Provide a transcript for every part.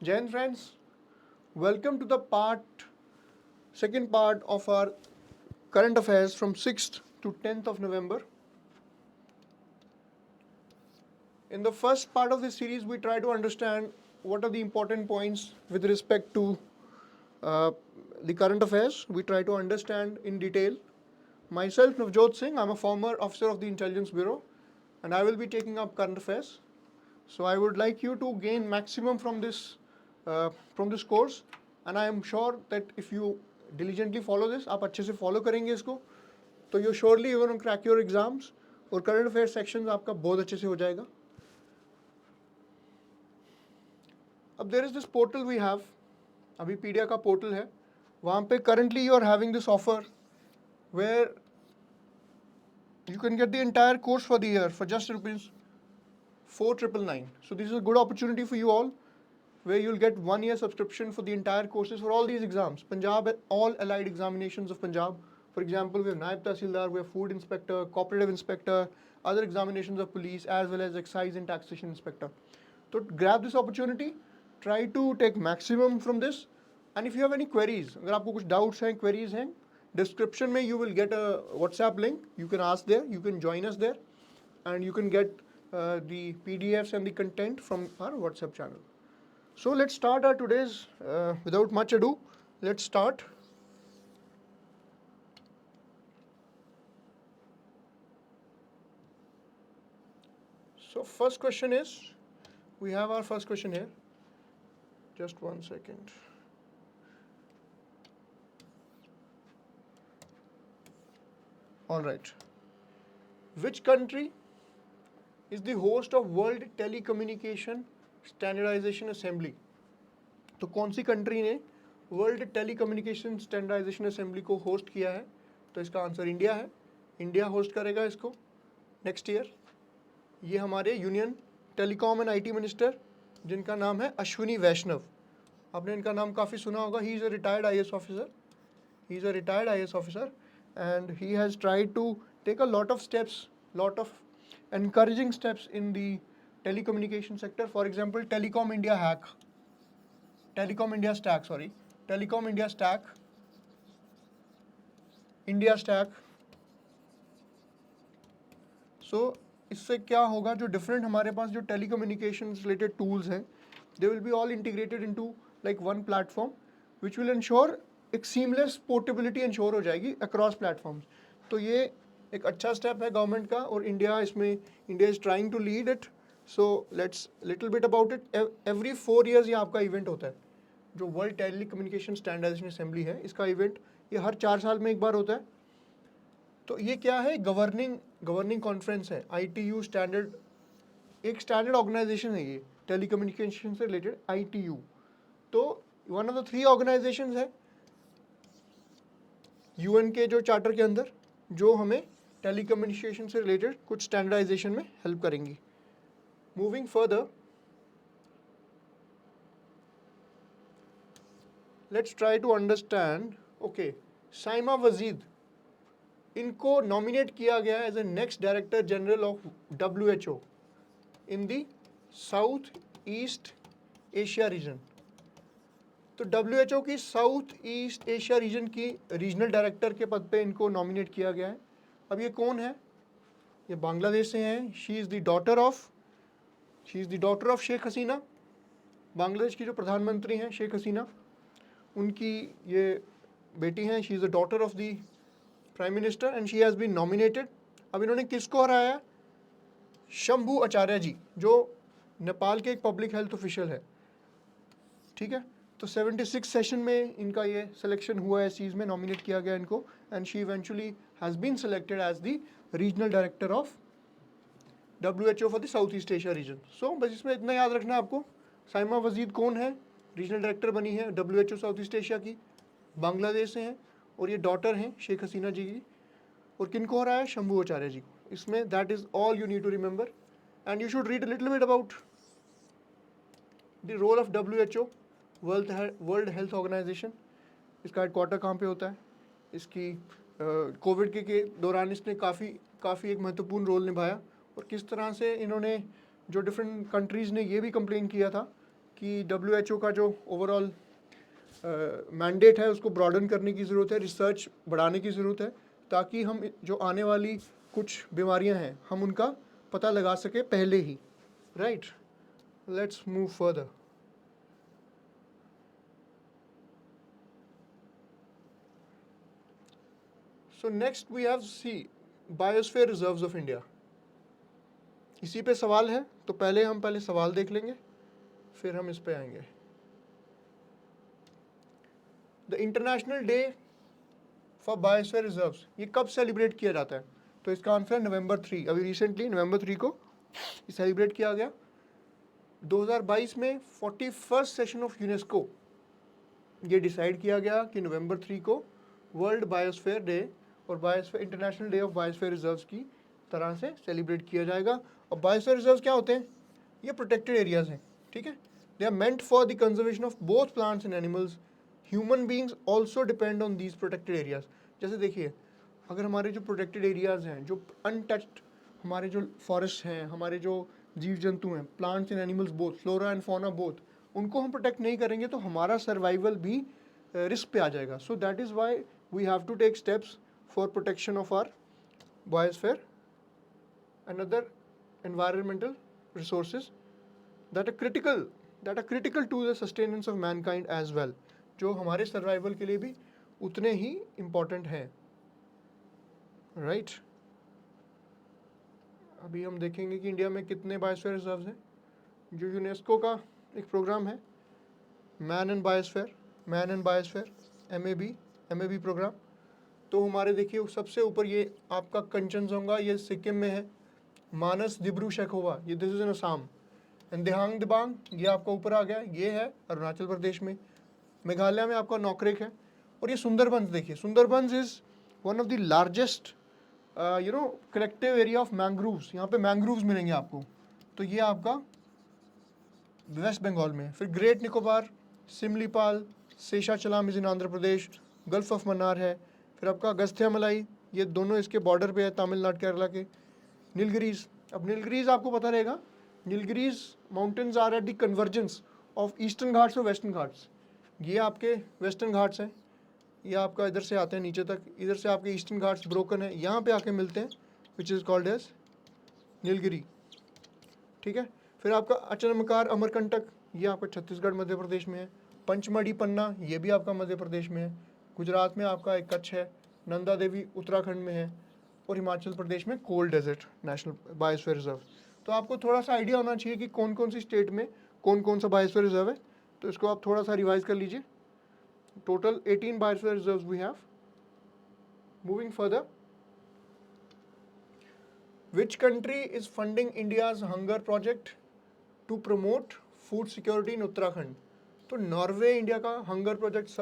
Jain friends, welcome to the second part of our current affairs from 6th to 10th of November. In the first part of this series, we try to understand what are the important points with respect to uh, the current affairs. We try to understand in detail. Myself, Navjot Singh, I'm a former officer of the Intelligence Bureau, and I will be taking up current affairs. So I would like you to gain maximum from this course, and I am sure that if you diligently follow this, आप अच्छे से follow करेंगे इसको, तो you surely you will crack your exams और current affairs sections आपका बहुत अच्छे से हो जाएगा. अब there is this portal we have, अभी पीडिया का portal है, वहाँ पे currently you are having this offer where you can get the entire course for the year for just rupees 4,999. So this is a good opportunity for you all, where you'll get 1 year subscription for the entire courses for all these exams. Punjab, all allied examinations of Punjab. For example, we have Naib Tahsildar, we have Food Inspector, Cooperative Inspector, other examinations of police, as well as Excise and Taxation Inspector. So grab this opportunity, try to take maximum from this. And if you have any queries, अगर आपको कुछ doubts हैं, queries हैं, description में you will get a WhatsApp link. You can ask there, you can join us there, and you can get the PDFs and the content from our WhatsApp channel. So let's start our today's, without much ado, let's start. So first question is, we have our first question here. Just 1 second. All right. Which country is the host of World Telecommunication Standardization Assembly? तो कौन सी country ने world telecommunication standardisation assembly को host किया है? तो इसका answer India है. India host करेगा इसको नेक्स्ट ईयर. ये हमारे union telecom and IT minister, जिनका नाम है अश्विनी वैष्णव. आपने इनका नाम काफ़ी सुना होगा. He is a retired IAS officer. He is a retired IAS officer and he has tried to take a lot of steps, lot of encouraging steps in the telecommunication sector. For example, Telecom India Stack, India Stack. So इससे क्या होगा, जो different हमारे पास जो telecommunication related tools हैं, they will be all integrated into like one platform, which will ensure एक seamless portability ensure हो जाएगी अक्रॉस प्लेटफॉर्म्स. तो ये एक अच्छा स्टेप है गवर्नमेंट का, और India is trying to lead it. So let's little bit about it. Every 4 years ये आपका इवेंट होता है. जो world telecommunication standardisation assembly है, इसका इवेंट ये हर 4 साल में एक बार होता है. तो ये क्या है? गवर्निंग कॉन्फ्रेंस है. ITU स्टैंडर्ड, एक स्टैंडर्ड ऑर्गेनाइजेशन है ये टेलीकम्युनिकेशन से रिलेटेड, ITU. तो वन ऑफ द 3 ऑर्गेनाइजेशन है UN के जो चार्टर के अंदर, जो हमें टेलीकम्युनिकेशन से रिलेटेड कुछ स्टैंडर्डाइजेशन में हेल्प करेंगी. Moving further, let's try to understand. Okay, Saima Wazed, इनको नॉमिनेट किया गया as a next director general of WHO in the South East Asia region. तो WHO की साउथ ईस्ट एशिया रीजन की रीजनल डायरेक्टर के पद पे इनको नॉमिनेट किया गया है. अब ये कौन है? ये बांग्लादेश से हैं. She is the daughter of Sheikh Hasina. Bangladesh की जो प्रधानमंत्री हैं शेख हसीना, उनकी ये बेटी हैं. She is the daughter of the prime minister and she has been nominated. अब इन्होंने किसको हराया? शंभू आचार्य जी, जो नेपाल के एक पब्लिक हेल्थ ऑफिशियल है. ठीक है. तो 76 सेशन में इनका ये सिलेक्शन हुआ है, इस चीज़ में नॉमिनेट किया गया इनको, and she eventually has been selected as the regional director of WHO for the South East Asia region. So बस इसमें इतना याद रखना है आपको. साइमा वजीद कौन है? रीजनल डायरेक्टर बनी है WHO साउथ ईस्ट एशिया की, बांग्लादेश से हैं, और ये डॉटर हैं शेख हसीना जी की. और किनको हराया? शंभू आचार्य जी को. इसमें that is all you need to remember, and you should read a little bit about the role of WHO, world health organisation. इसका हेडक्वार्टर कहाँ पे होता है? इसकी कोविड के दौरान इसने काफ़ी एक महत्वपूर्ण रोल निभाया. और किस तरह से इन्होंने, जो डिफरेंट कंट्रीज़ ने ये भी कंप्लेन किया था कि WHO का जो ओवरऑल मैंडेट है उसको ब्रॉडन करने की ज़रूरत है, रिसर्च बढ़ाने की ज़रूरत है, ताकि हम जो आने वाली कुछ बीमारियां हैं हम उनका पता लगा सके पहले ही, right. Let's move further. So next we have see biosphere reserves of India. इसी पे सवाल है, तो पहले सवाल देख लेंगे, फिर हम इस पे आएंगे। The international day for biosphere reserves, ये कब सेलिब्रेट किया जाता है? तो इसका आंसर है नवंबर 3। अभी रिसेंटली नवंबर 3 को सेलिब्रेट किया गया। 2022 में 41st सेशन ऑफ यूनेस्को ये डिसाइड किया गया कि नवंबर 3 को वर्ल्ड बायोस्फीयर डे और biosphere international day of biosphere reserves की तरह से सेलिब्रेट किया जाएगा। और बायोस्फीयर रिजर्व्स क्या होते हैं? ये प्रोटेक्टेड एरियाज हैं, ठीक है। They are meant for the conservation of both plants and animals. Human beings also depend on these protected areas. जैसे देखिए, अगर हमारे जो प्रोटेक्टेड एरियाज हैं, जो अनटच्ड हमारे जो फॉरेस्ट हैं, हमारे जो जीव जंतु हैं, plants and animals both, flora and fauna both, उनको हम प्रोटेक्ट नहीं करेंगे तो हमारा सर्वाइवल भी रिस्क पे आ जाएगा। So that is why we have to take steps for protection of our biosphere and other environmental resources that are critical to the sustenance of mankind as well, जो हमारे सर्वाइवल के लिए भी उतने ही इम्पोर्टेंट हैं, राइट। अभी हम देखेंगे कि इंडिया में कितने बायोस्फीयर रिजर्व्स हैं। जो यूनेस्को का एक प्रोग्राम है man and biosphere MAB programme, तो हमारे देखिए सबसे ऊपर ये आपका कंचनजंगा, ये सिक्किम में है। मानस दिब्रू शेखोवा, ये this is in Assam. And Dihang Dibang, ये आपका ऊपर आ गया, ये है अरुणाचल प्रदेश में। मेघालय में आपका नौकरेक है। और ये सुंदरबंस, देखिए Sundarbans is one of the largest collective area of mangroves. यहाँ पे मैंग्रोव्स मिलेंगे आपको, तो ये आपका वेस्ट बंगाल में। फिर Great Nicobar, Simlipal, Seshachalam is in Andhra Pradesh, gulf of Mannar है। फिर आपका अगस्त्यामलाई, ये दोनों इसके बॉर्डर पे है तमिलनाडु केरला के। नीलगिरीज, अब नीलगिरीज आपको पता रहेगा, Nilgiris mountains are at the convergence of eastern Ghats और वेस्टर्न घाट्स। ये आपके वेस्टर्न घाट्स हैं, ये आपका इधर से आते हैं नीचे तक, इधर से आपके ईस्टर्न घाट्स ब्रोकन है, यहाँ पे आके मिलते हैं, which is called as Nilgiri, ठीक है। फिर आपका अचनमकार अमरकंटक, ये आपका छत्तीसगढ़ मध्य प्रदेश में है। पंचमढ़ी पन्ना, ये भी आपका मध्य प्रदेश में है। गुजरात में आपका एक कच्छ है। नंदा देवी उत्तराखंड में है। और हिमाचल प्रदेश में कोल डेजर्ट नेशनल बायोस्फीयर रिजर्व। तो आपको थोड़ा सा आइडिया होना चाहिए कि कौन कौन सी स्टेट में कौन कौन सा बायोस्फीयर रिजर्व है, तो इसको आप थोड़ा सा रिवाइज कर लीजिए। Total 18 biosphere reserves we have. Moving further, which country is funding India's hunger project to promote food security in Uttarakhand? तो नॉर्वे इंडिया का हंगर प्रोजेक्ट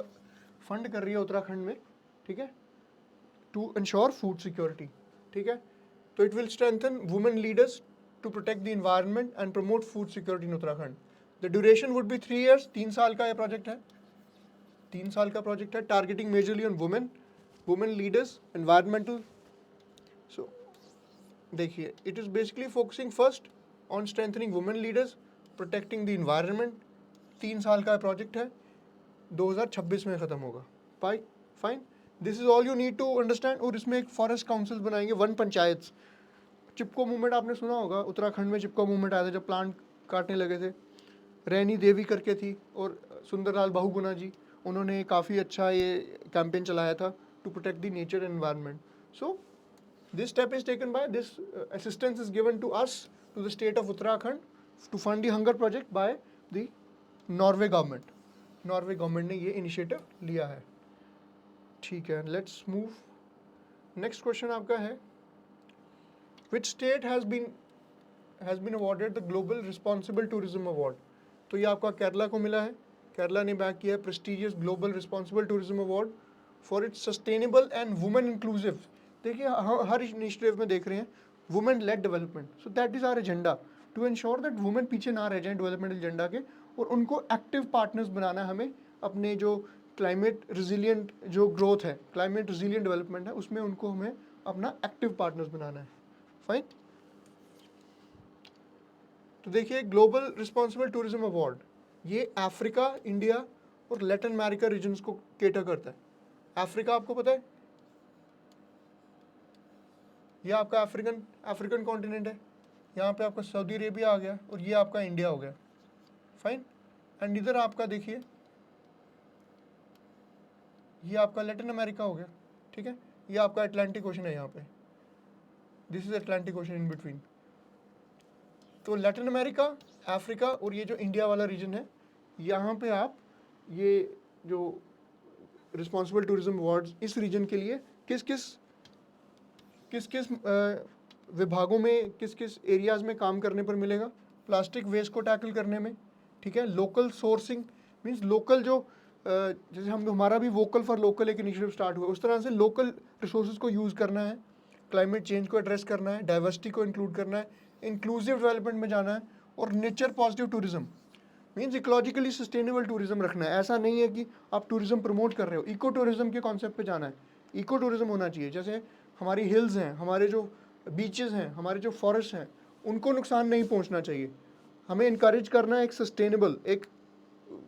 फंड कर रही है उत्तराखंड में, ठीक है, टू इंश्योर फूड सिक्योरिटी, ठीक है। तो it will strengthen women leaders to protect the environment and promote food security in Uttarakhand. The duration would be 3 years, 3 साल का यह प्रोजेक्ट है, 3 साल का प्रोजेक्ट है। Targeting majorly on women leaders, environmental. So देखिए, it is basically focusing first on strengthening women leaders, protecting the environment. 3 साल का प्रोजेक्ट है, 2026 में ख़त्म होगा। Fine, this is all you need to understand. और इसमें एक फॉरेस्ट काउंसिल बनाएंगे, वन पंचायत। चिपको मूवमेंट आपने सुना होगा, उत्तराखंड में चिपको मूवमेंट आया था जब प्लांट काटने लगे थे। रैनी देवी करके थी और सुंदरलाल बहुगुणा जी, उन्होंने काफ़ी अच्छा ये कैंपेन चलाया था to protect the nature and environment. So this step is taken by this assistance is given to us, to the state of Uttarakhand, to fund the hunger project by the Norway government. Norway government ने ये initiative लिया है, ठीक है। Let's move. Next question आपका है, which state has been awarded the global responsible tourism award? तो ये आपका केरला को मिला है। केरला ने बैक किया है prestigious global responsible tourism award for its sustainable and women inclusive. देखिए, हर इनिशिएटिव में देख रहे हैं women led development. So that is our agenda to ensure that women पीछे ना रह जाएं डेवलपमेंट एजेंडा के, और उनको एक्टिव पार्टनर्स बनाना है हमें अपने जो क्लाइमेट रिजिलियंट जो ग्रोथ है, क्लाइमेट रिजिलियंट डेवलपमेंट है, उसमें उनको हमें अपना एक्टिव पार्टनर्स बनाना है। फाइन, तो देखिए ग्लोबल रिस्पॉन्सिबल टूरिज्म अवार्ड, ये अफ्रीका, इंडिया और लैटिन अमेरिका रीजन्स को केटर करता है। अफ्रीका आपको पता है, ये आपका अफ्रीकन कॉन्टिनेंट है, यहाँ पे आपका सऊदी अरेबिया आ गया और ये आपका इंडिया हो गया, फाइन। एंड इधर आपका देखिए ये आपका लैटिन अमेरिका हो गया, ठीक है। ये आपका अटलांटिक ओशन है यहाँ पे, this is Atlantic ocean in between. तो लैटिन अमेरिका, अफ्रीका और ये जो इंडिया वाला रीजन है, यहाँ पे आप ये जो रिस्पॉन्सिबल टूरिज्म अवार्ड्स इस रीजन के लिए किस किस विभागों में, किस किस एरियाज़ में काम करने पर मिलेगा। प्लास्टिक वेस्ट को टैकल करने में, ठीक है। लोकल सोर्सिंग मीन्स लोकल जो जैसे हम हमारा भी वोकल फॉर लोकल एक इनिशिएटिव स्टार्ट हुआ, उस तरह से लोकल रिसोर्सेज को यूज़ करना है, क्लाइमेट चेंज को एड्रेस करना है, डाइवर्सिटी को इंक्लूड करना है, इंक्लूसिव डेवलपमेंट में जाना है, और nature positive tourism means ecologically sustainable tourism रखना है। ऐसा नहीं है कि आप टूरिज्म प्रमोट कर रहे हो, इको टूरिज्म के कॉन्सेप्ट पे जाना है। इको टूरिज्म होना चाहिए, जैसे हमारी हिल्स हैं, हमारे जो बीचेस हैं, हमारे जो फॉरेस्ट हैं, उनको नुकसान नहीं पहुंचना चाहिए। हमें इनकरेज करना है एक सस्टेनेबल, एक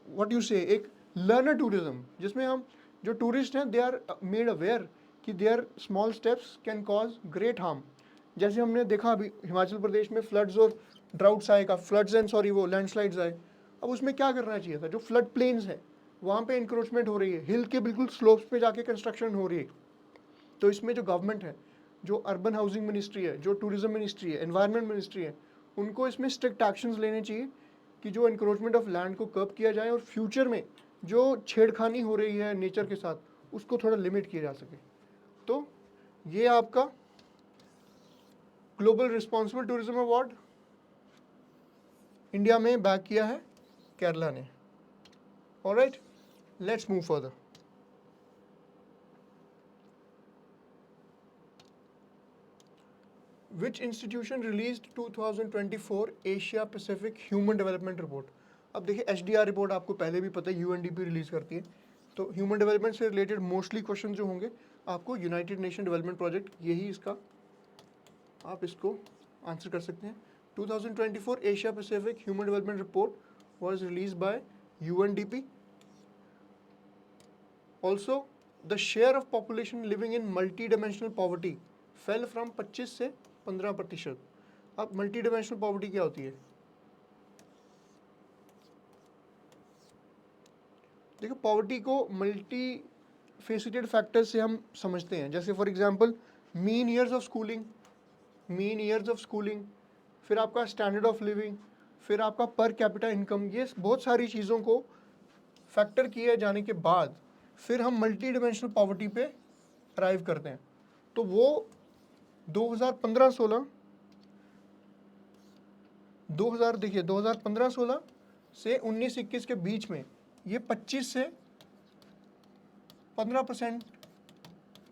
व्हाट यू से, एक लर्नर टूरिज्म, जिसमें हम जो टूरिस्ट हैं दे आर मेड अवेयर कि their small steps can cause great harm. जैसे हमने देखा अभी हिमाचल प्रदेश में फ्लड्स और ड्राउट्स आए, का फ्लड्स एंड सॉरी वो लैंडस्लाइड्स आए। अब उसमें क्या करना चाहिए था, जो फ्लड प्लेन्स है वहाँ पे इंक्रोचमेंट हो रही है, हिल के बिल्कुल स्लोप्स पे जाके कंस्ट्रक्शन हो रही है। तो इसमें जो गवर्नमेंट है, जो अर्बन हाउसिंग मिनिस्ट्री है, जो टूरिज्म मिनिस्ट्री है, एनवायरनमेंट मिनिस्ट्री है, उनको इसमें स्ट्रिक्ट एक्शंस लेने चाहिए कि जो इंक्रोचमेंट ऑफ लैंड को कर्ब किया जाए और फ्यूचर में जो छेड़खानी हो रही है नेचर के साथ उसको थोड़ा लिमिट किया जा सके। तो ये आपका global responsible tourism award India में बैक किया है केरला ने। Alright, let's move further. Which institution released 2024 Asia Pacific human development report? अब देखिए HDR रिपोर्ट आपको पहले भी पता है UNDP रिलीज करती है, तो ह्यूमन डेवलपमेंट से रिलेटेड मोस्टली क्वेश्चन जो होंगे आपको यूनाइटेड नेशन डेवलपमेंट प्रोजेक्ट, यही इसका आप इसको आंसर कर सकते हैं। 2024 Asia Pacific human development report was released by UNDP. Also, the share of population living in multi-dimensional poverty fell from 25 से 15%। अब मल्टी डिमेंशनल पॉवर्टी क्या होती है? देखो, पॉवर्टी को मल्टी फेसिटेड फैक्टर्स से हम समझते हैं। जैसे for example mean years of schooling, फिर आपका स्टैंडर्ड ऑफ लिविंग, फिर आपका पर कैपिटा इनकम, ये बहुत सारी चीज़ों को फैक्टर किए जाने के बाद फिर हम मल्टी डिमेंशनल पॉवर्टी पे अराइव करते हैं। तो वो 2015-16 2015-16 से 19-21 के बीच में ये 25 से 15%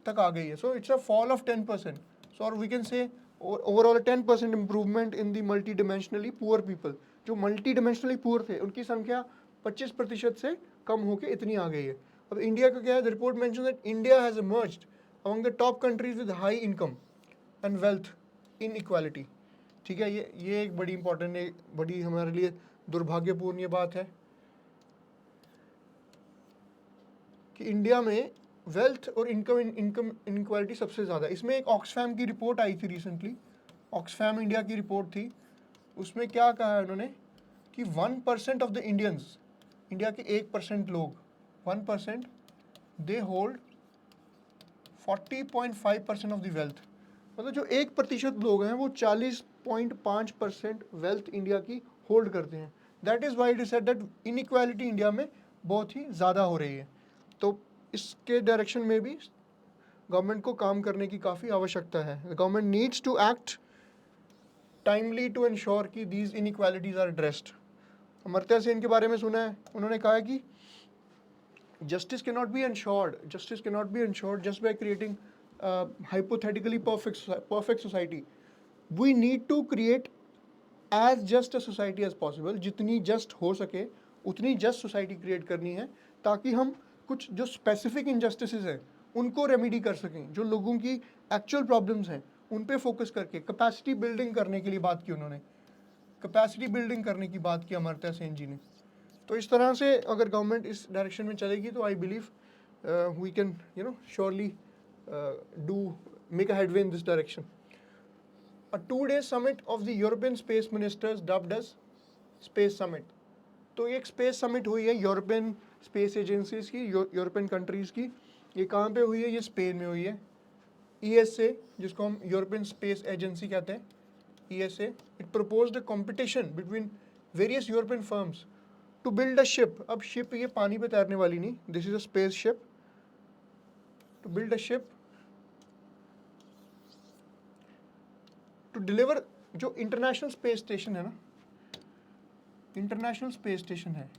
तक आ गई है। So it's a fall of 10%। So और we can say overall 10% improvement in the multi dimensionally poor people. जो मल्टी डिमेंशनली पुअर थे उनकी संख्या 25% से कम होकर इतनी आ गई है। अब इंडिया का क्या है? The report mention that India has emerged among the top countries with high income and wealth inequality. ठीक है, ये एक बड़ी इंपॉर्टेंट, बड़ी हमारे लिए दुर्भाग्यपूर्ण ये बात है कि इंडिया में वेल्थ और इनकम इनइक्वालिटी सबसे ज़्यादा। इसमें एक ऑक्सफैम की रिपोर्ट आई थी रिसेंटली, ऑक्सफैम इंडिया की रिपोर्ट थी। उसमें क्या कहा है उन्होंने कि 1% ऑफ द इंडियंस, इंडिया के 1% लोग, 1% they hold 40.5% of the wealth. मतलब जो 1% लोग हैं वो 40.5% वेल्थ इंडिया की होल्ड करते हैं। That is why it is said that inequality India में बहुत ही ज़्यादा हो रही है। तो इसके डायरेक्शन में भी गवर्नमेंट को काम करने की काफ़ी आवश्यकता है। The government needs to act timely to ensure कि these inequalities are addressed. Amartya Sen के बारे में सुना है, उन्होंने कहा कि justice cannot be ensured just by creating hypothetically perfect society. We need to create as just a society as possible. जितनी just हो सके उतनी just society create करनी है, ताकि हम कुछ जो specific injustices हैं उनको रेमेडी कर सकें। जो लोगों की actual problems हैं उन पे फोकस करके कैपेसिटी बिल्डिंग करने के लिए बात की उन्होंने, कैपेसिटी बिल्डिंग करने की बात की अमर्त्य सेन जी ने। तो इस तरह से अगर गवर्नमेंट इस डायरेक्शन में चलेगी तो I believe we can surely do make a headway in this direction. A 2-day summit of the European space ministers dubbed as Space Summit. तो ये एक स्पेस समिट हुई है यूरोपियन स्पेस एजेंसीज की, यूरोपियन कंट्रीज़ की. ये कहाँ पे हुई है? ये स्पेन में हुई है. ESA, जिसको हम यूरोपियन स्पेस एजेंसी कहते हैं, ESA, it proposed a competition between various European firms to build a ship. अब शिप ये पानी पे तैरने वाली नहीं, this is a space ship. To build a ship to deliver, जो इंटरनेशनल स्पेस स्टेशन है ना, इंटरनेशनल स्पेस स्टेशन है,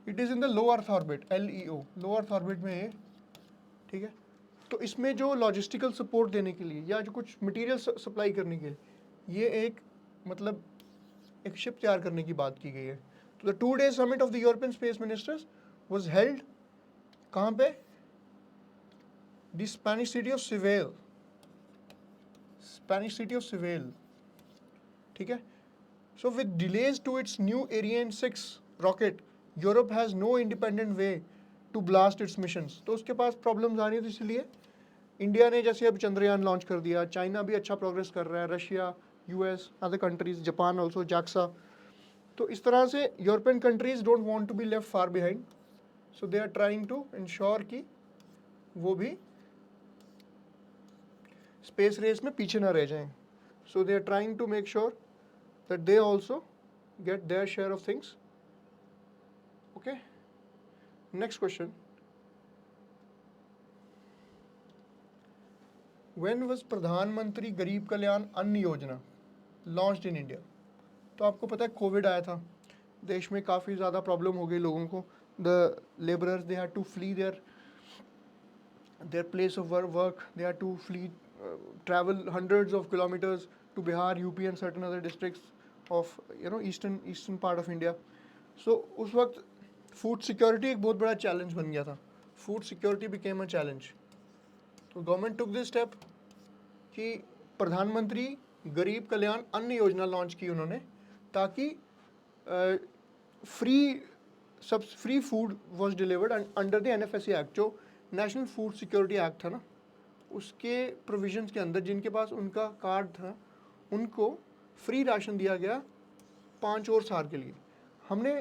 it is in the low earth orbit, LEO, low earth orbit में है. ठीक है, तो इसमें जो लॉजिस्टिकल सपोर्ट देने के लिए या जो कुछ मटेरियल सप्लाई करने के लिए ये एक मतलब एक शिप तैयार करने की बात की गई है. तो the 2-day summit of the European space ministers was held कहाँ पे? The Spanish city of Seville, Spanish city of Seville. ठीक है. So with delays to its new Ariane 6 rocket, Europe has no independent way to blast its missions. तो उसके पास problems आ रही थी, इसलिए India ने जैसे अब चंद्रयान लॉन्च कर दिया, चाइना भी अच्छा प्रोग्रेस कर रहा है, Russia, US, other countries, Japan also, JAXA. तो इस तरह से European countries don't want to be left far behind, so they are trying to ensure कि वो भी स्पेस रेस में पीछे ना रह जाएं. So they are trying to make sure that they also get their share of things. Okay. Next question. When was Pradhan Mantri Garib Kalyan Ann Yojana launched in India? तो आपको पता है Covid आया था, देश में काफ़ी ज़्यादा प्रॉब्लम हो गई लोगों को. The labourers they had to flee their place of work, they had to flee, travel hundreds of kilometers to Bihar, UP and certain other districts of eastern part of India. So उस वक्त food security एक बहुत बड़ा challenge बन गया था. Food security became a challenge. तो government took this step कि प्रधानमंत्री गरीब कल्याण अन्न योजना लॉन्च की उन्होंने, ताकि free food was delivered under the NFSA act, जो नेशनल फूड सिक्योरिटी एक्ट था ना, उसके प्रोविजंस के अंदर जिनके पास उनका कार्ड था उनको फ्री राशन दिया गया 5 और साल के लिए. हमने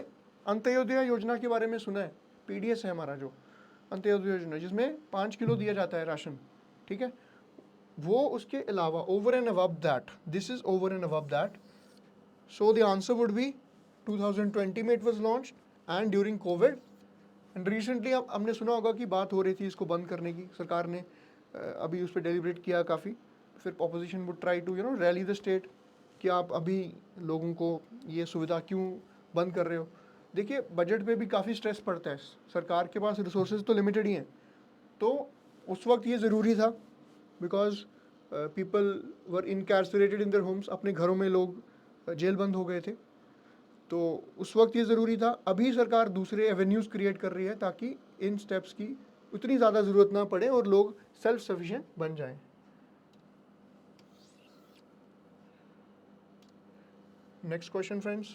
अंत्योदय योजना के बारे में सुना है, PDS है हमारा जो अंत्योदय योजना, जिसमें 5 किलो दिया जाता है राशन. ठीक है, वो उसके अलावा over and above that, this is over and above that. So the answer would be 2020 में it was launched and during Covid. And recently हमने सुना होगा कि बात हो रही थी इसको बंद करने की, सरकार ने अभी उस पर डेलिब्रेट किया काफ़ी. फिर opposition would try to rally the state कि आप अभी लोगों को ये सुविधा क्यों बंद कर रहे हो. देखिए बजट पे भी काफ़ी स्ट्रेस पड़ता है, सरकार के पास रिसोर्सेज तो लिमिटेड ही हैं. तो उस वक्त ये ज़रूरी था because people were incarcerated in their homes, अपने घरों में लोग जेल बंद हो गए थे. तो उस वक्त ये ज़रूरी था. अभी सरकार दूसरे एवेन्यूज़ क्रिएट कर रही है ताकि इन स्टेप्स की उतनी ज़्यादा ज़रूरत ना पड़े और लोग सेल्फ सफिशिएंट बन जाएं. Next question friends.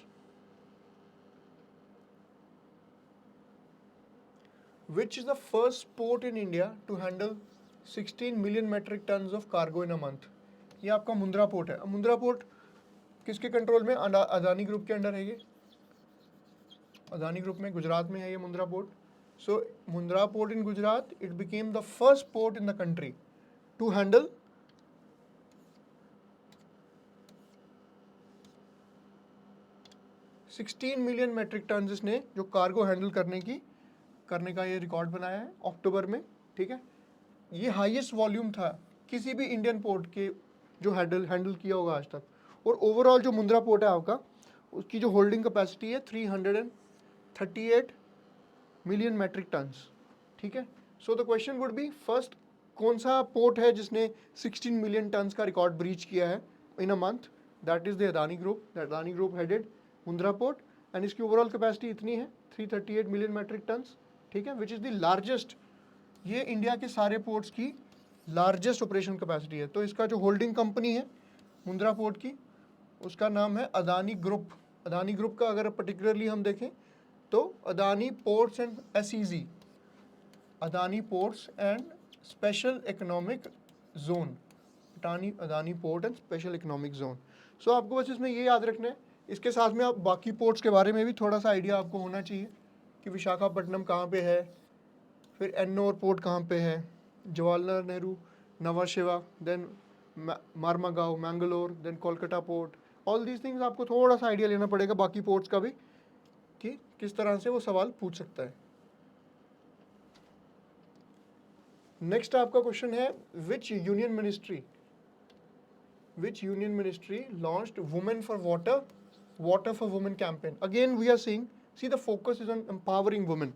Which is the first port in India to handle 16 million metric tons of cargo in a month? ये आपका मुंद्रा पोर्ट है. मुंद्रा पोर्ट किसके कंट्रोल में? अदानी ग्रुप के अंडर है ये. अदानी ग्रुप में गुजरात में है ये Mundra port. So Mundra port in Gujarat, it became the first port in the country to handle 16 million metric tonne, इसने जो कार्गो हैंडल करने का ये रिकॉर्ड बनाया है अक्टूबर में. ठीक है, ये हाईएस्ट वॉल्यूम था किसी भी इंडियन पोर्ट के जो हैंडल किया होगा आज तक. और ओवरऑल जो मुंद्रा पोर्ट है आपका, उसकी जो होल्डिंग कैपेसिटी है 338 मिलियन मेट्रिक टन्स. ठीक है, so the question would be, first कौन सा पोर्ट है जिसने 16 मिलियन टन्स का रिकॉर्ड ब्रीच किया है in a month? That is the Adani group. The Adani group headed Mundra port and इसकी ओवरऑल कैपेसिटी इतनी है 338 मिलियन मेट्रिक टन्स. ठीक है, विच इज़ द लार्जेस्ट, ये इंडिया के सारे पोर्ट्स की लार्जेस्ट ऑपरेशन कैपेसिटी है. तो इसका जो होल्डिंग कंपनी है मुंद्रा पोर्ट की, उसका नाम है अदानी ग्रुप. अदानी ग्रुप का अगर पर्टिकुलरली हम देखें तो Adani ports and SEZ, Adani ports and special economic zone, Adani port and special economic zone. So आपको बस इसमें ये याद रखना है। इसके साथ में आप बाकी पोर्ट्स के बारे में भी थोड़ा सा आइडिया आपको होना चाहिए कि विशाखापट्टनम कहाँ पे है, फिर एन्नोर पोर्ट कहाँ पे है, Jawaharlal Nehru, Nava Sheva, then Marmagao, Mangalore, then Kolkata port. All these things आपको थोड़ा सा आइडिया लेना पड़ेगा बाकी पोर्ट्स का भी कि किस तरह से वो सवाल पूछ सकता है। नेक्स्ट आपका क्वेश्चन है विच union ministry launched women for water for women campaign? Again we are seeing, see the focus is on empowering women.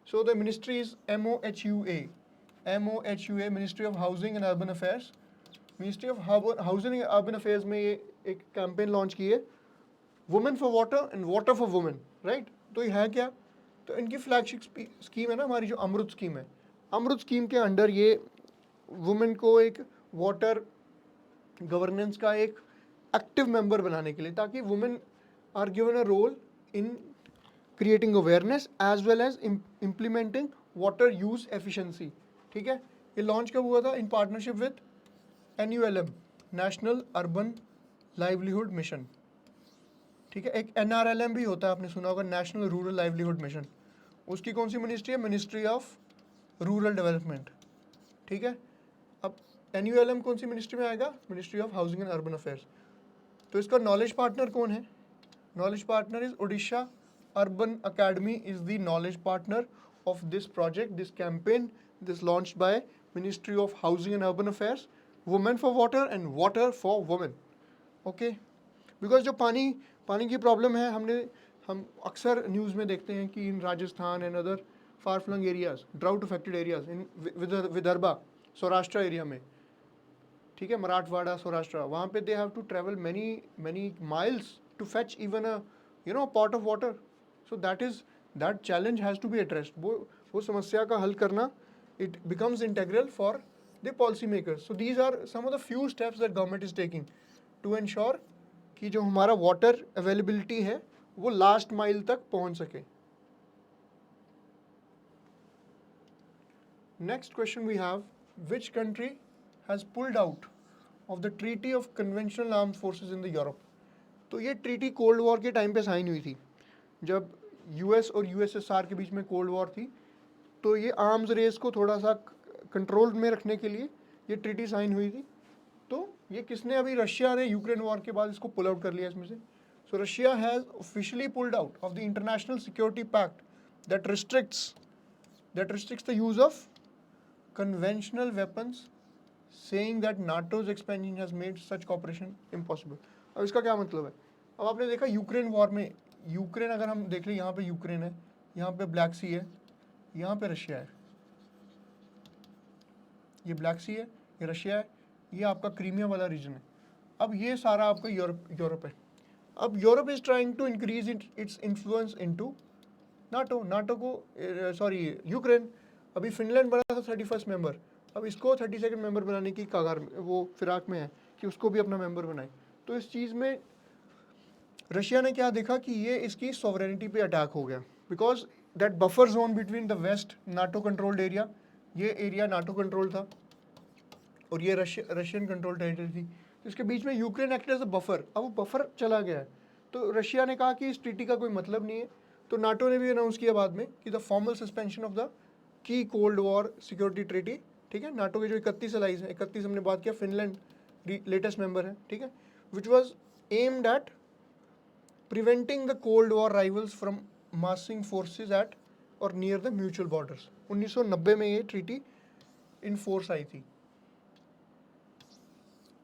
So the ministry is MOHUA, Ministry of Housing and Urban Affairs। Ministry of Housing and Urban Affairs में ये एक campaign launch की है, women for water and water for women, right. तो ये है क्या, तो इनकी फ्लैगशिप स्कीम है ना हमारी जो अमृत स्कीम है, अमृत स्कीम के अंडर ये वुमेन को एक वाटर गवर्नेंस का एक एक्टिव मेंबर बनाने के लिए, ताकि women are given a role in creating awareness as well as implementing water use efficiency. ठीक है, ये लॉन्च कब हुआ था, in partnership with NULM, national urban livelihood mission. ठीक है, एक NRLM भी होता है, आपने सुना होगा, नेशनल रूरल लाइवलीहुड मिशन। उसकी कौन सी मिनिस्ट्री है, मिनिस्ट्री ऑफ रूरल डेवलपमेंट। ठीक है, अब NULM कौन सी मिनिस्ट्री में आएगा, ministry of housing and urban affairs. तो इसका नॉलेज पार्टनर कौन है, knowledge partner is Odisha urban academy is the knowledge partner of this project, this campaign, this launched by ministry of housing and urban affairs, women for water and water for women. Okay, because जो पानी की problem है, हम अक्सर news में देखते हैं कि in Rajasthan and other far flung areas, drought affected areas in Vidarbha, Saurashtra area में, ठीक है, मराठवाड़ा, सौराष्ट्र, वहाँ पे they have to travel many miles to fetch even a pot of water. So that challenge has to be addressed. वो समस्या का हल करना, it becomes integral for the policy makers. So these are some of the few steps that government is taking to ensure कि जो हमारा water availability है वो लास्ट माइल तक पहुंच सके। Next question we have, which country has pulled out of the treaty of conventional armed forces in the Europe. तो ये ट्रीटी कोल्ड वॉर के टाइम पे साइन हुई थी, जब US और USSR के बीच में कोल्ड वॉर थी। तो ये आर्म्स रेस को थोड़ा सा कंट्रोल में रखने के लिए ये ट्रीटी साइन हुई थी। तो ये किसने, अभी रशिया ने यूक्रेन वॉर के बाद इसको पुल आउट कर लिया इसमें से। So Russia has officially pulled out of the international security pact that restricts the use of conventional weapons, saying that NATO's expansion has made such cooperation impossible। अब इसका क्या मतलब है, अब आपने देखा यूक्रेन वॉर में, यूक्रेन अगर हम देख लें, यहाँ पे यूक्रेन है, यहाँ पे ब्लैक सी है, यहाँ पे रशिया है, ये ब्लैक सी है, ये रशिया है, ये आपका क्रीमिया वाला रीजन है। अब ये सारा आपका यूरोप है। अब Europe is trying to increase its influence into NATO को, सॉरी यूक्रेन, अभी फिनलैंड बना था 31st मेंबर, अब इसको 32nd मेंबर बनाने की कगार में, वो फिराक में है कि उसको भी अपना मेंबर बनाए। तो इस चीज़ में रशिया ने क्या देखा कि ये इसकी सॉवरेनिटी पे अटैक हो गया, because that buffer zone between the west NATO controlled area, ये एरिया नाटो कंट्रोल था और ये रशियन कंट्रोल टेरिटरी थी। तो इसके बीच में Ukraine act as a buffer, अब वो बफर चला गया है। तो रशिया ने कहा कि इस ट्रीटी का कोई मतलब नहीं है। तो नाटो ने भी अनाउंस किया बाद में कि the formal suspension of the key cold war security treaty. ठीक है, नाटो के जो 31 अलाइज है, 31 हमने बात किया, फिनलैंड लेटेस्ट मेंबर है, ठीक है, which was aimed at preventing the cold war rivals from मासिंग forces eight और नियर द म्यूचुअल बॉर्डर्स। 1990 में ये ट्रीटी इन फोर्स आई थी।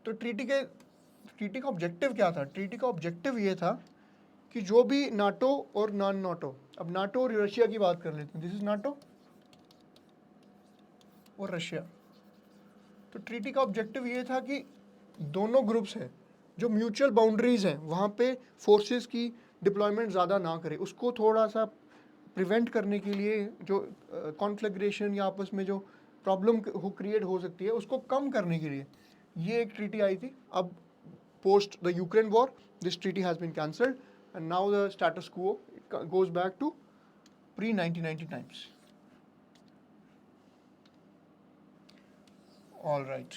तो ट्रीटी का ऑब्जेक्टिव क्या था, ट्रीटी का ऑब्जेक्टिव ये था कि जो भी नाटो और नॉन नाटो, अब नाटो और रशिया की बात कर लेते हैं, दिस इज नाटो और रशिया। तो ट्रीटी का ऑब्जेक्टिव ये था कि दोनों ग्रुप्स हैं जो म्यूचुअल बाउंड्रीज हैं वहाँ पे फोर्सेस की डिप्लॉयमेंट ज़्यादा ना करे, उसको थोड़ा सा प्रिवेंट करने के लिए, जो कॉन्फ्लैग्रेशन या आपस में जो प्रॉब्लम क्रिएट हो सकती है उसको कम करने के लिए ये एक ट्रीटी आई थी। अब post the Ukraine war this treaty has been cancelled and now the status quo goes back to pre-1990 times. All right.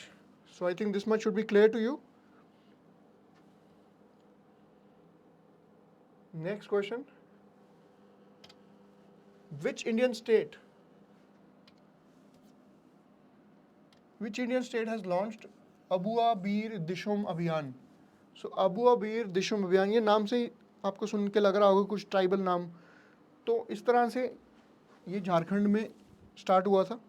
So I think this much should be clear to you. Next question. Which Indian state has launched Abua Bir Dishom Abhiyan? So Abua Bir Dishom अभियान, ये नाम से ही आपको सुन के लग रहा होगा कुछ ट्राइबल नाम, तो इस तरह से ये झारखंड में स्टार्ट हुआ था।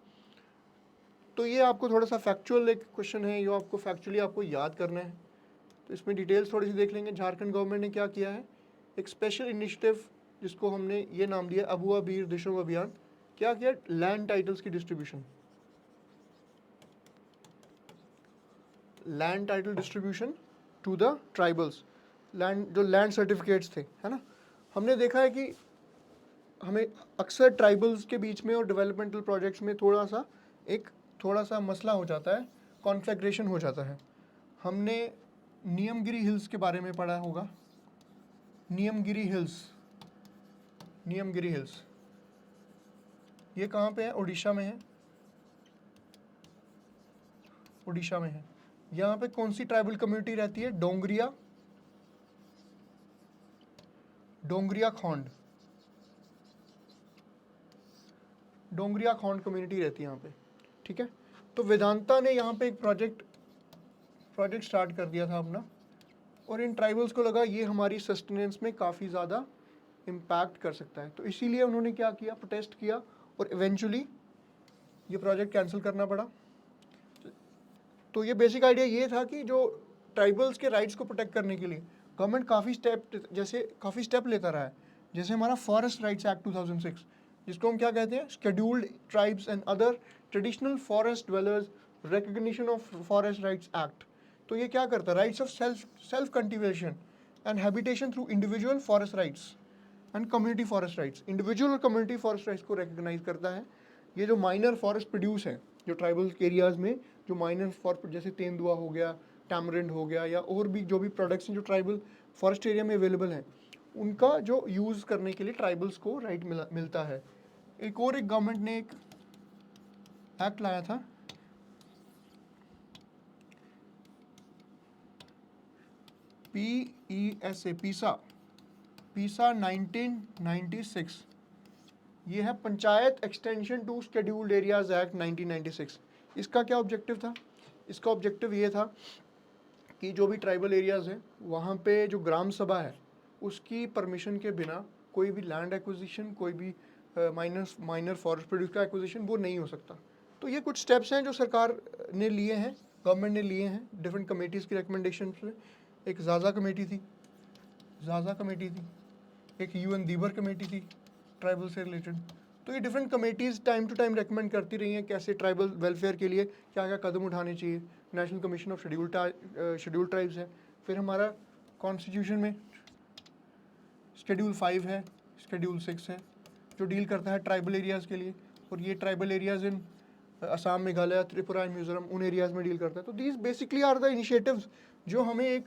तो ये आपको थोड़ा सा फैक्चुअल एक क्वेश्चन है, ये आपको फैक्चुअली आपको याद करना है, तो इसमें डिटेल्स थोड़ी सी देख लेंगे। झारखंड गवर्नमेंट ने क्या किया है, एक स्पेशल इनिशिएटिव जिसको हमने ये नाम दिया अबुआ बीर दिशुम अभियान। क्या किया, लैंड टाइटल्स की distribution, land title distribution to the tribals, land जो लैंड सर्टिफिकेट्स थे, है ना। हमने देखा है कि हमें अक्सर ट्राइबल्स के बीच में और डेवलपमेंटल प्रोजेक्ट्स में थोड़ा सा मसला हो जाता है, कॉन्फ्लैग्रेशन हो जाता है। हमने नियमगिरी हिल्स के बारे में पढ़ा होगा, नियमगिरी हिल्स ये कहाँ पे है, उड़ीसा में है, उड़ीसा में है। यहाँ पे कौन सी ट्राइबल कम्युनिटी रहती है, डोंगरिया खोंड कम्युनिटी रहती है यहाँ पे, ठीक है। तो वेदांता ने यहाँ पे एक प्रोजेक्ट स्टार्ट कर दिया था अपना, और इन ट्राइबल्स को लगा ये हमारी सस्टेनेंस में काफ़ी ज़्यादा इम्पैक्ट कर सकता है, तो इसीलिए उन्होंने क्या किया, प्रोटेस्ट किया, और इवेंचुअली ये प्रोजेक्ट कैंसिल करना पड़ा। तो ये बेसिक आइडिया ये था कि जो ट्राइबल्स के राइट्स को प्रोटेक्ट करने के लिए गवर्नमेंट काफ़ी स्टेप लेता रहा है। जैसे हमारा फॉरेस्ट राइट्स एक्ट 2006, जिसको हम क्या कहते हैं, scheduled tribes and other traditional forest dwellers recognition of forest rights act. तो ये क्या करता है, rights of self cultivation and habitation through individual forest rights and community forest rights, individual और कम्युनिटी फॉरेस्ट राइट्स को रिकग्नाइज करता है। ये जो माइनर फॉरेस्ट प्रोड्यूस है, जो ट्राइबल एरियाज़ में जो माइनर फॉरेस्ट जैसे तेंदुआ हो गया, टैमरिंड हो गया, या और भी जो भी प्रोडक्ट्स हैं जो ट्राइबल फॉरेस्ट एरिया में अवेलेबल हैं, उनका जो यूज़ करने के लिए ट्राइबल्स को राइट मिलता है। एक गवर्नमेंट ने एक एक्ट लाया था, पीसा 1996। ये है panchayat extension to scheduled areas act 1996। इसका क्या ऑब्जेक्टिव था, इसका ऑब्जेक्टिव ये था कि जो भी ट्राइबल एरियाज़ हैं वहाँ पे जो ग्राम सभा है उसकी परमिशन के बिना कोई भी लैंड एक्विजिशन, कोई भी माइनर फॉरेस्ट प्रोड्यूस का एक्विजिशन वो नहीं हो सकता। तो ये कुछ स्टेप्स हैं जो सरकार ने लिए हैं, गवर्नमेंट ने लिए हैं डिफरेंट कमेटीज़ की रिकमेंडेशन से। एक जाजा कमेटी थी, एक UN दीबर कमेटी थी ट्राइबल से रिलेटेड। तो ये different committees time to time recommend करती रही हैं कैसे ट्राइबल वेलफेयर के लिए क्या क्या कदम उठाने चाहिए। National commission of schedule tribes है, फिर हमारा कॉन्स्टिट्यूशन में शेड्यूल 5 है, शेड्यूल 6 है जो डील करता है ट्राइबल एरियाज़ के लिए, और ये tribal areas in Assam, Meghalaya, Tripura and Mizoram उन एरियाज़ में डील करता है। तो these basically are the initiatives जो हमें एक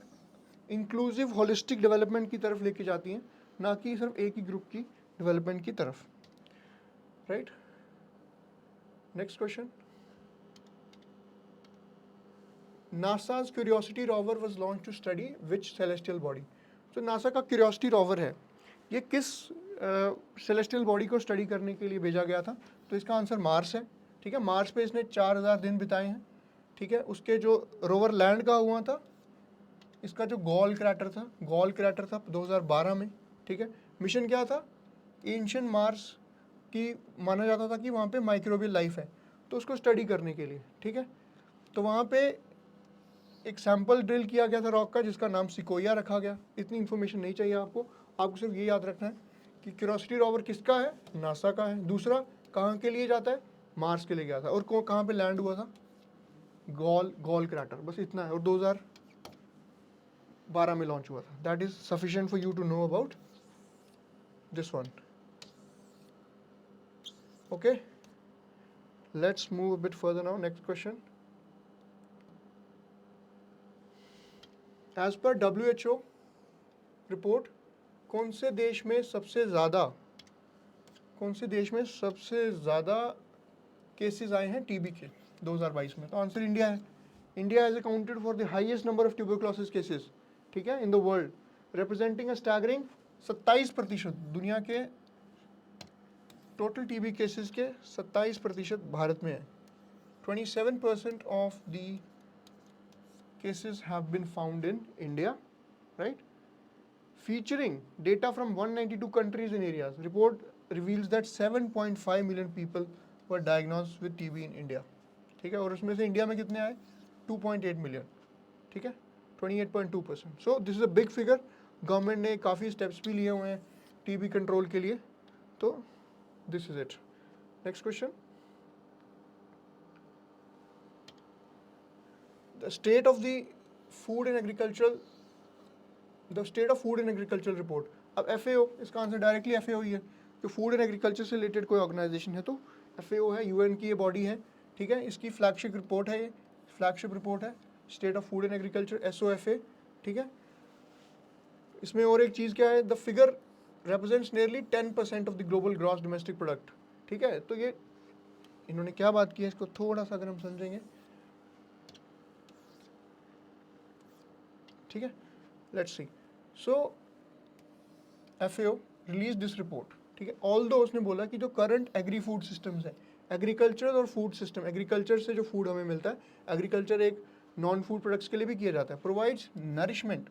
इंक्लूसिव होलिस्टिक डेवलपमेंट की तरफ लेके जाती हैं, ना कि सिर्फ एक ही ग्रुप की डेवलपमेंट की तरफ, right. Next question, NASA's Curiosity rover was launch to study which celestial body. तो नासा का क्यूरियोसिटी रोवर है, ये किस सेलेस्टियल बॉडी को स्टडी करने के लिए भेजा गया था, तो इसका आंसर मार्स है, ठीक है। मार्स पे इसने 4000 दिन बिताए हैं, ठीक है। उसके जो रोवर लैंड का हुआ था, इसका जो गॉल क्रैटर था 2012 में, ठीक है। मिशन क्या था, एंशिएंट मार्स की माना जाता था कि वहाँ पे माइक्रोबियल लाइफ है, तो उसको स्टडी करने के लिए, ठीक है। तो वहाँ पे एक सैंपल ड्रिल किया गया था रॉक का जिसका नाम सिकोया रखा गया। इतनी इन्फॉर्मेशन नहीं चाहिए आपको सिर्फ ये याद रखना है कि क्यूरियोसिटी रोवर किसका है, नासा का है। दूसरा कहाँ के लिए जाता है, मार्स के लिए गया था, और कहाँ पे लैंड हुआ था, गॉल क्रैटर, बस इतना है, और 2012 में लॉन्च हुआ था। That is sufficient for you to know about this one, okay. Let's move a bit further now. Next question, as per WHO report कौन से देश में सबसे ज़्यादा कौन से देश में सबसे ज़्यादा केसेस आए हैं टीबी के 2022 में? तो आंसर इंडिया है। India has accounted for the highest number of tuberculosis cases, ठीक है, in the world, representing a staggering 27%। दुनिया के टोटल टीबी केसेस के 27% भारत में है। 27% of the cases have been found in India, right? Featuring data from 192 countries and areas, report reveals that 7.5 million people were diagnosed with TB in India. ठीक है, और उसमें से इंडिया में कितने आए? 2.8 मिलियन, ठीक है, 28.2%. So this is a big figure. Government ने काफ़ी स्टेप्स भी लिए हुए हैं टीबी कंट्रोल के लिए. तो this is it. Next question. The state of the food and agricultural, the state of food and agricultural report. अब FAO, इसका आंसर डायरेक्टली FAO ही है. जो फूड एंड एग्रीकल्चर से रिलेटेड कोई ऑर्गेनाइजेशन है तो FAO है, UN की ये बॉडी है, ठीक है. इसकी फ्लैगशिप रिपोर्ट है, ये फ्लैगशिप रिपोर्ट है state of food and agriculture, SOFA, ठीक है. इसमें और एक चीज़ क्या है, the figure represents nearly 10% of the global gross domestic product, ठीक है. तो ये इन्होंने क्या बात की है, इसको थोड़ा सा अगर हम समझेंगे, ठीक है. Let's see. So FAO release this report, ठीक है. ऑल दो उसने बोला कि जो करंट एग्री फूड सिस्टम्स है, एग्रीकल्चर और फूड सिस्टम, एग्रीकल्चर से जो फूड हमें मिलता है, एग्रीकल्चर एक नॉन फूड प्रोडक्ट्स के लिए भी किया जाता है, provides nourishment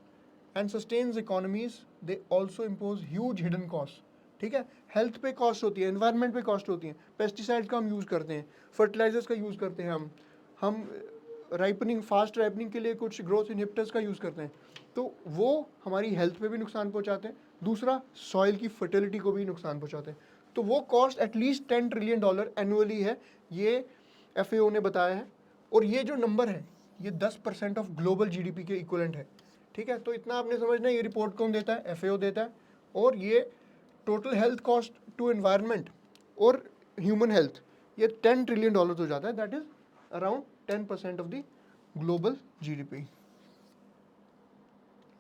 and sustains economies, they also impose huge hidden cost, ठीक है. हेल्थ पे कॉस्ट होती है, एनवायरनमेंट पे कॉस्ट होती है, पेस्टिसाइड्स का हम यूज़ करते हैं, फर्टिलाइजर्स का यूज़ करते हैं, हम राइपनिंग, फास्ट राइपनिंग के लिए कुछ ग्रोथ इनहिबिटर्स का यूज़ करते हैं, तो वो हमारी हेल्थ पे भी नुकसान पहुंचाते हैं. दूसरा, सॉइल की फर्टिलिटी को भी नुकसान पहुंचाते हैं. तो वो कॉस्ट एटलीस्ट $10 ट्रिलियन एनुअली है, ये FAO ने बताया है. और ये जो नंबर है, ये 10% ऑफ ग्लोबल GDP के इक्वलेंट है, ठीक है. तो इतना आपने समझना है, ये रिपोर्ट कौन देता है? FAO देता है. और ये total health cost to environment और ह्यूमन हेल्थ, ये $10 ट्रिलियन हो जाता है. That is around 10% of the global GDP,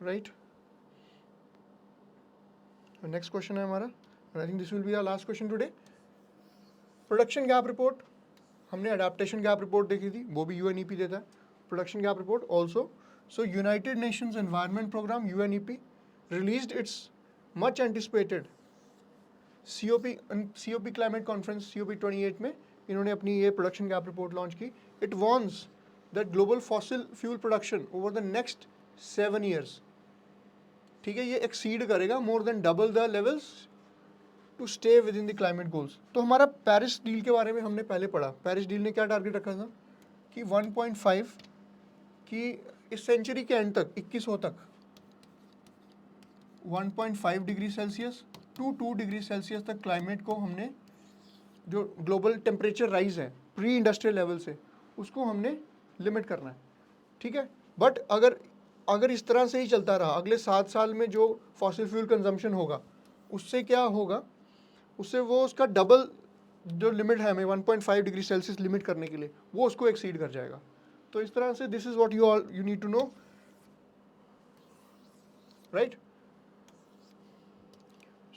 right? Next question है हमारा, and I think this will be our last question today. Production gap report, हमने adaptation gap report देखी थी, वो भी UNEP देता है. Production gap report also. So United Nations Environment Program UNEP released its much anticipated COP Climate Conference COP28 में इन्होंने अपनी ये प्रोडक्शन गैप रिपोर्ट लॉन्च की. It warns that global fossil fuel production over the next 7 years, ठीक है, ये exceed करेगा more than double the levels to stay within the climate goals. तो हमारा पेरिस डील के बारे में हमने पहले पढ़ा. पेरिस डील ने क्या टारगेट रखा था कि 1.5 की इस सेंचुरी के एंड तक 2100 तक 1.5 degree Celsius to 2 degree Celsius तक क्लाइमेट को हमने, जो ग्लोबल टेम्परेचर राइज है प्री इंडस्ट्रियल लेवल से, उसको हमने लिमिट करना है, ठीक है. बट अगर इस तरह से ही चलता रहा, अगले 7 साल में जो फॉसिल फ्यूल कंजम्पशन होगा, उससे क्या होगा, उससे वो उसका डबल जो लिमिट है हमें 1.5 डिग्री सेल्सियस लिमिट करने के लिए, वो उसको एक्सीड कर जाएगा. तो इस तरह से this is what you need to know, right.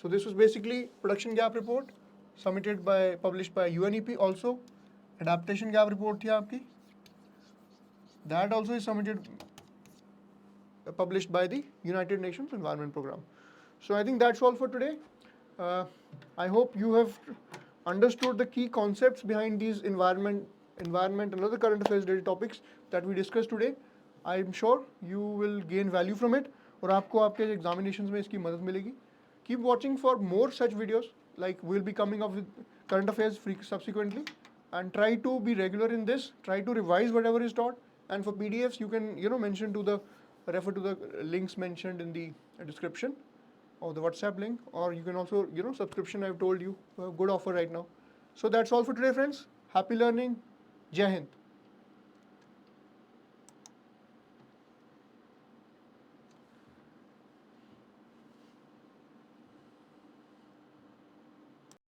So this was basically production gap report published by UNEP. Also adaptation gap report थी आपकी, that also is published by the United Nations Environment Program. So I think that's all for today. I hope you have understood the key concepts behind these environment and other current affairs related topics that we discussed today. I am sure you will gain value from it, और आपको आपके examinations में इसकी मदद मिलेगी. Keep watching for more such videos, like we'll be coming up with current affairs subsequently, and try to be regular in this. Try to revise whatever is taught, and for PDFs you can refer to the links mentioned in the description of the WhatsApp link, or you can also subscription, I've told you, a good offer right now. So that's all for today, friends. Happy learning. Jai Hind.